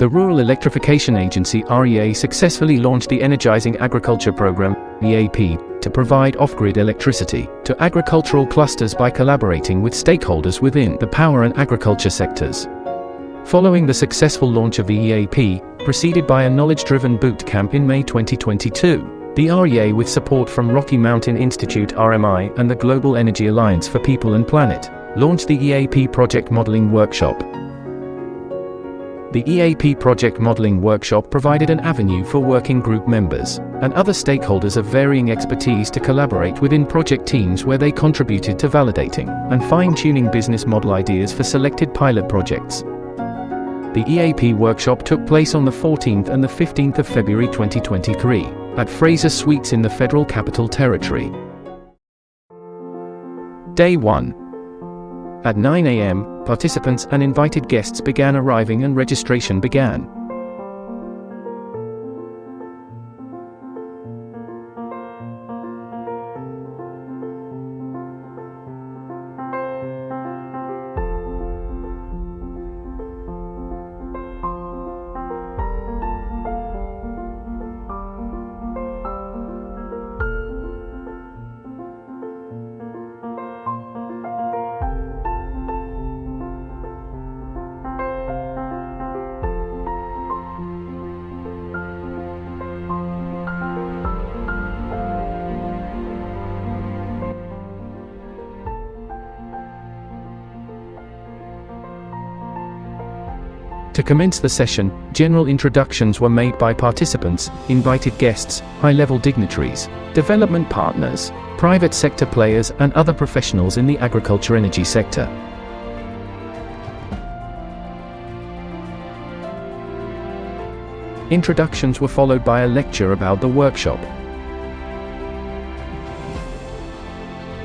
The Rural Electrification Agency (REA) successfully launched the Energizing Agriculture Program (EAP) to provide off-grid electricity to agricultural clusters by collaborating with stakeholders within the power and agriculture sectors. Following the successful launch of the EAP, preceded by a knowledge-driven boot camp in May 2022, the REA, with support from Rocky Mountain Institute (RMI) and the Global Energy Alliance for People and Planet, launched the EAP Project Modeling Workshop. The EAP Project Modeling Workshop provided an avenue for working group members and other stakeholders of varying expertise to collaborate within project teams where they contributed to validating and fine-tuning business model ideas for selected pilot projects. The EAP workshop took place on the 14th and the 15th of February 2023 at Fraser Suites in the Federal Capital Territory. Day 1. At 9 a.m., participants and invited guests began arriving and registration began. To commence the session, general introductions were made by participants, invited guests, high-level dignitaries, development partners, private sector players and other professionals in the agriculture energy sector. Introductions were followed by a lecture about the workshop.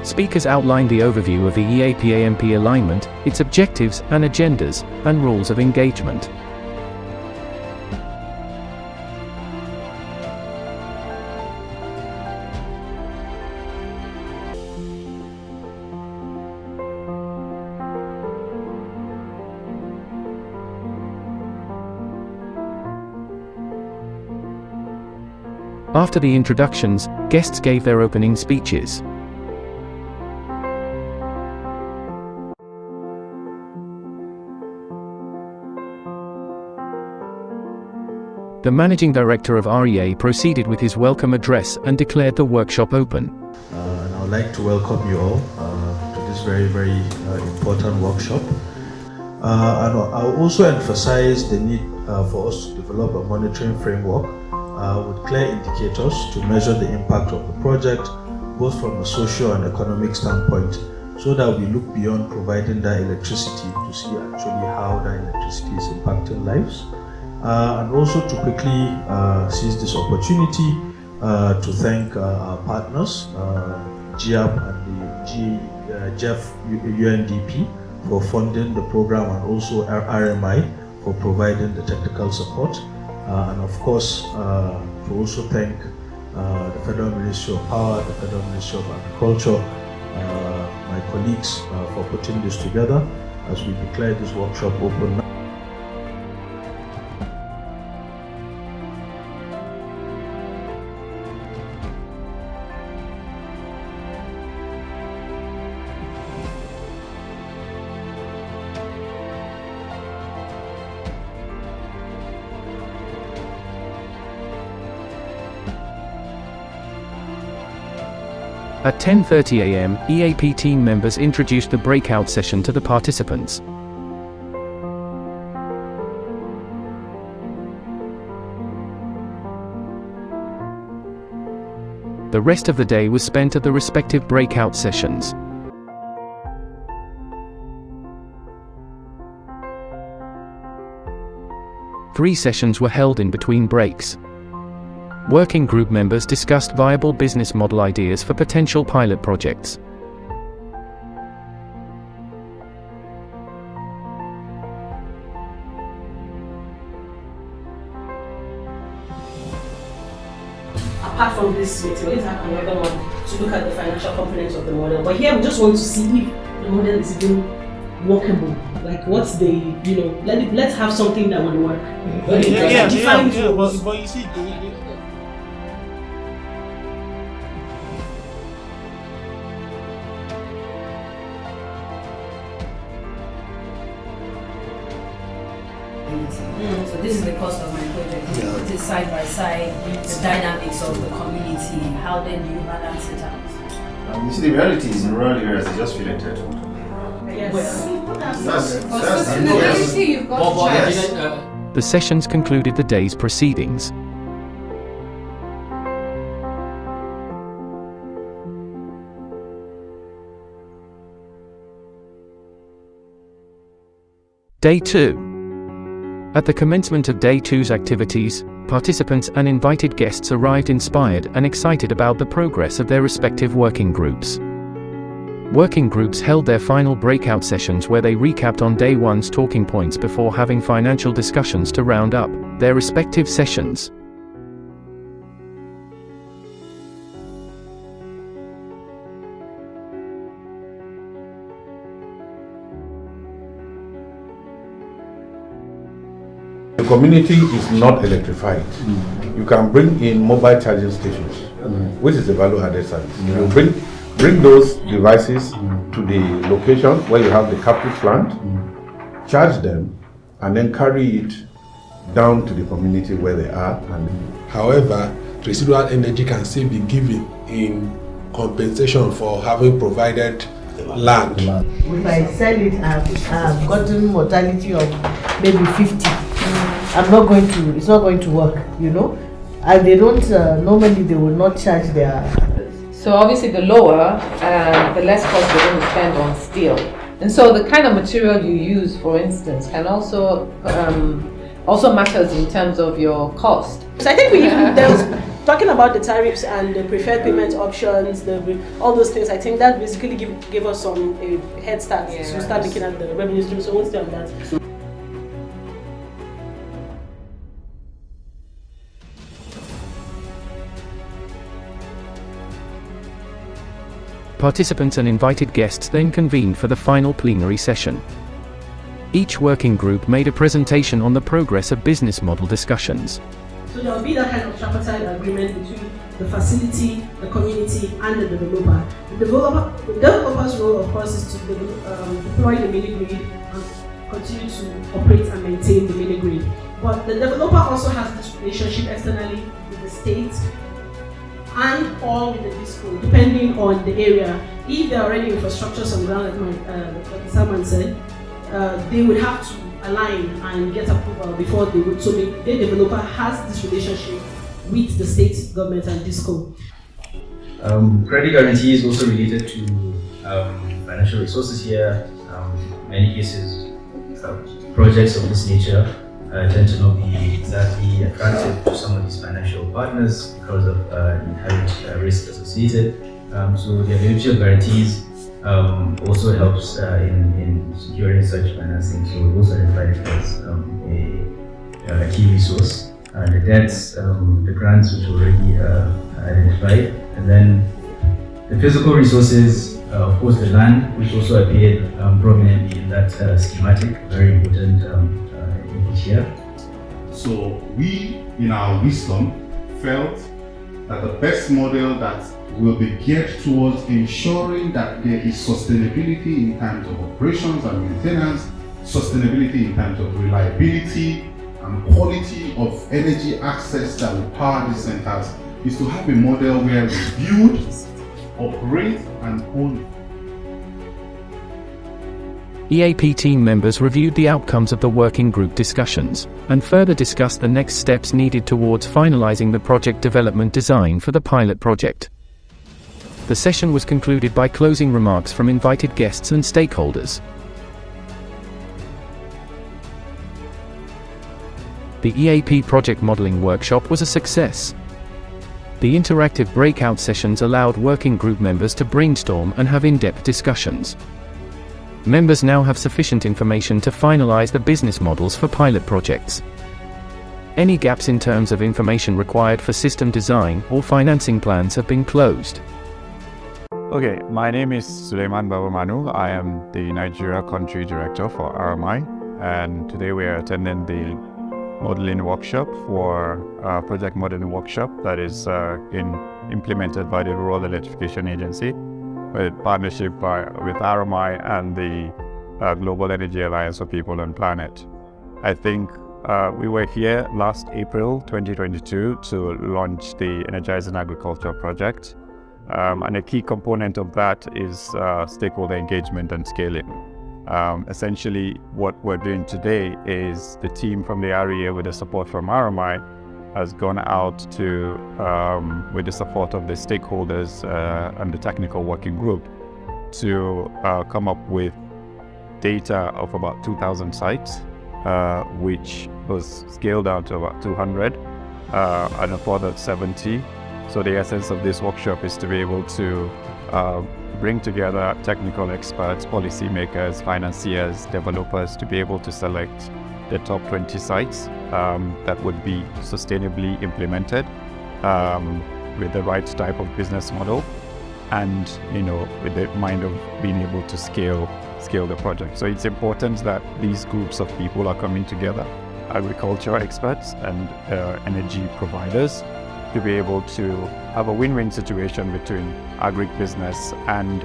Speakers outlined the overview of the EAP-AMP alignment, its objectives and agendas, and rules of engagement. After the introductions, guests gave their opening speeches. The Managing Director of REA proceeded with his welcome address and declared the workshop open. And I would like to welcome you all to this very, very important workshop. And I'll also emphasize the need for us to develop a monitoring framework with clear indicators to measure the impact of the project, both from a social and economic standpoint, so that we look beyond providing that electricity to see actually how that electricity is impacting lives. And also to quickly seize this opportunity to thank our partners, GIAP and the GEF UNDP for funding the program, and also RMI for providing the technical support. And of course, to also thank the Federal Ministry of Power, the Federal Ministry of Agriculture, my colleagues for putting this together as we declare this workshop open. At 10:30 a.m., EAP team members introduced the breakout session to the participants. The rest of the day was spent at the respective breakout sessions. Three sessions were held in between breaks. Working group members discussed viable business model ideas for potential pilot projects. Apart from this meeting, we're going to have another one to look at the financial components of the model. But here we just want to see if the model is even workable? Like, what's the, let's have something that would work. Define goals. But you see, So this is the cost of my project. It is side by side, the dynamics of the community. How then do you balance it out? You see, the reality is in rural areas, they just feel entitled. Yes. Sustainability, you've got to try. The sessions concluded the day's proceedings. Day 2. At the commencement of Day 2's activities, participants and invited guests arrived inspired and excited about the progress of their respective working groups. Working groups held their final breakout sessions where they recapped on Day 1's talking points before having financial discussions to round up their respective sessions. The community is not electrified. You can bring in mobile charging stations, which is a value-added service. You bring those devices to the location where you have the captive plant, charge them, and then carry it down to the community where they are. however, residual energy can still be given in compensation for having provided land. If I sell it, I've gotten mortality of maybe 50. It's not going to work, And they don't, normally they will not charge their... So obviously the lower, the less cost they're going to spend on steel. And so the kind of material you use, for instance, can also matters in terms of your cost. So I think there was talking about the tariffs and the preferred payment options, all those things. I think that basically gave us some head start to start looking at the revenue stream. So we'll stay on that. Participants and invited guests then convened for the final plenary session. Each working group made a presentation on the progress of business model discussions. So there will be that kind of tripartite agreement between the facility, the community, and the developer. The developer's role, of course, is to deploy the mini grid and continue to operate and maintain the mini grid. But the developer also has this relationship externally with the state and or with the DISCO, depending on the area. If there are already infrastructures on ground, like Simon said, they would have to align and get approval before they would. So the developer has this relationship with the state government and DISCO. Credit guarantee is also related to financial resources here. In many cases, projects of this nature tend to not be exactly attractive to some of these financial partners because of inherent risk associated. So the availability of guarantees also helps in securing such financing. So we also identified it as a key resource. The debts, the grants which were already identified, and then the physical resources, of course the land, which also appeared prominently in that schematic, very important input here. So we, in our wisdom, felt that the best model that will be geared towards ensuring that there is sustainability in terms of operations and maintenance, sustainability in terms of reliability and quality of energy access that will power these centers, is to have a model where we build, operate and own. EAP team members reviewed the outcomes of the working group discussions, and further discussed the next steps needed towards finalizing the project development design for the pilot project. The session was concluded by closing remarks from invited guests and stakeholders. The EAP project modeling workshop was a success. The interactive breakout sessions allowed working group members to brainstorm and have in-depth discussions. Members now have sufficient information to finalize the business models for pilot projects. Any gaps in terms of information required for system design or financing plans have been closed. Okay, my name is Suleiman Babamanu. I am the Nigeria Country Director for RMI, and today we are attending the modeling workshop for project modeling workshop that is implemented by the Rural Electrification Agency with partnership with RMI and the Global Energy Alliance for People and Planet. I think we were here last April 2022 to launch the Energizing Agriculture project. And a key component of that is stakeholder engagement and scaling. Essentially, what we're doing today is the team from the REA with the support from RMI has gone out to, with the support of the stakeholders and the technical working group, to come up with data of about 2,000 sites, which was scaled down to about 200 and a further 70. So the essence of this workshop is to be able to bring together technical experts, policymakers, financiers, developers to be able to select the top 20 sites that would be sustainably implemented with the right type of business model, and with the mind of being able to scale the project. So it's important that these groups of people are coming together, agriculture experts and energy providers, to be able to have a win-win situation between agribusiness and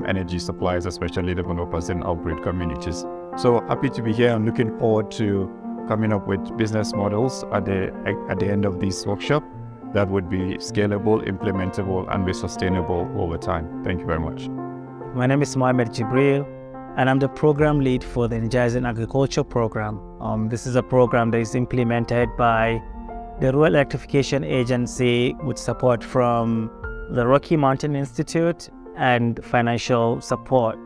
energy suppliers, especially developers in off-grid communities. So happy to be here and looking forward to coming up with business models at the end of this workshop that would be scalable, implementable, and be sustainable over time. Thank you very much. My name is Mohamed Jibril, and I'm the program lead for the Energizing Agriculture program. This is a program that is implemented by the Rural Electrification Agency with support from the Rocky Mountain Institute and financial support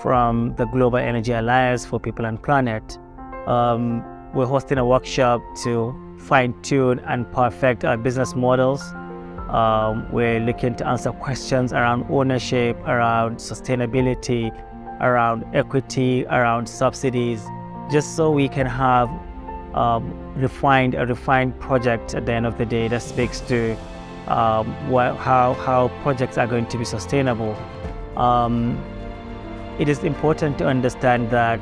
from the Global Energy Alliance for People and Planet. We're hosting a workshop to fine-tune and perfect our business models. We're looking to answer questions around ownership, around sustainability, around equity, around subsidies, just so we can have a refined project at the end of the day that speaks to how projects are going to be sustainable. It is important to understand that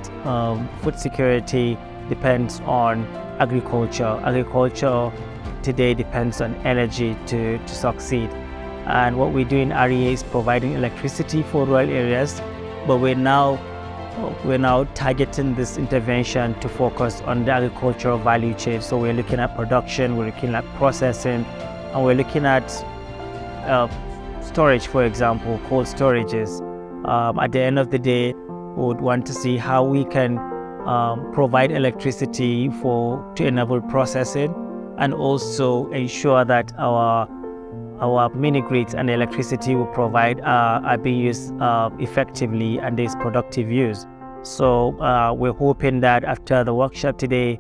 food security depends on agriculture. Agriculture today depends on energy to succeed. And what we do in REA is providing electricity for rural areas, but we're now targeting this intervention to focus on the agricultural value chain. So we're looking at production, we're looking at processing, and we're looking at storage, for example, cold storages. At the end of the day, we would want to see how we can provide electricity to enable processing, and also ensure that our mini grids and the electricity we provide are being used effectively and there's productive use. So we're hoping that after the workshop today,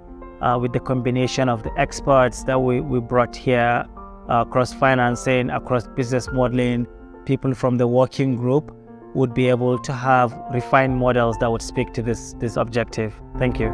with the combination of the experts that we brought here, across financing, across business modeling, people from the working group would be able to have refined models that would speak to this objective. Thank you.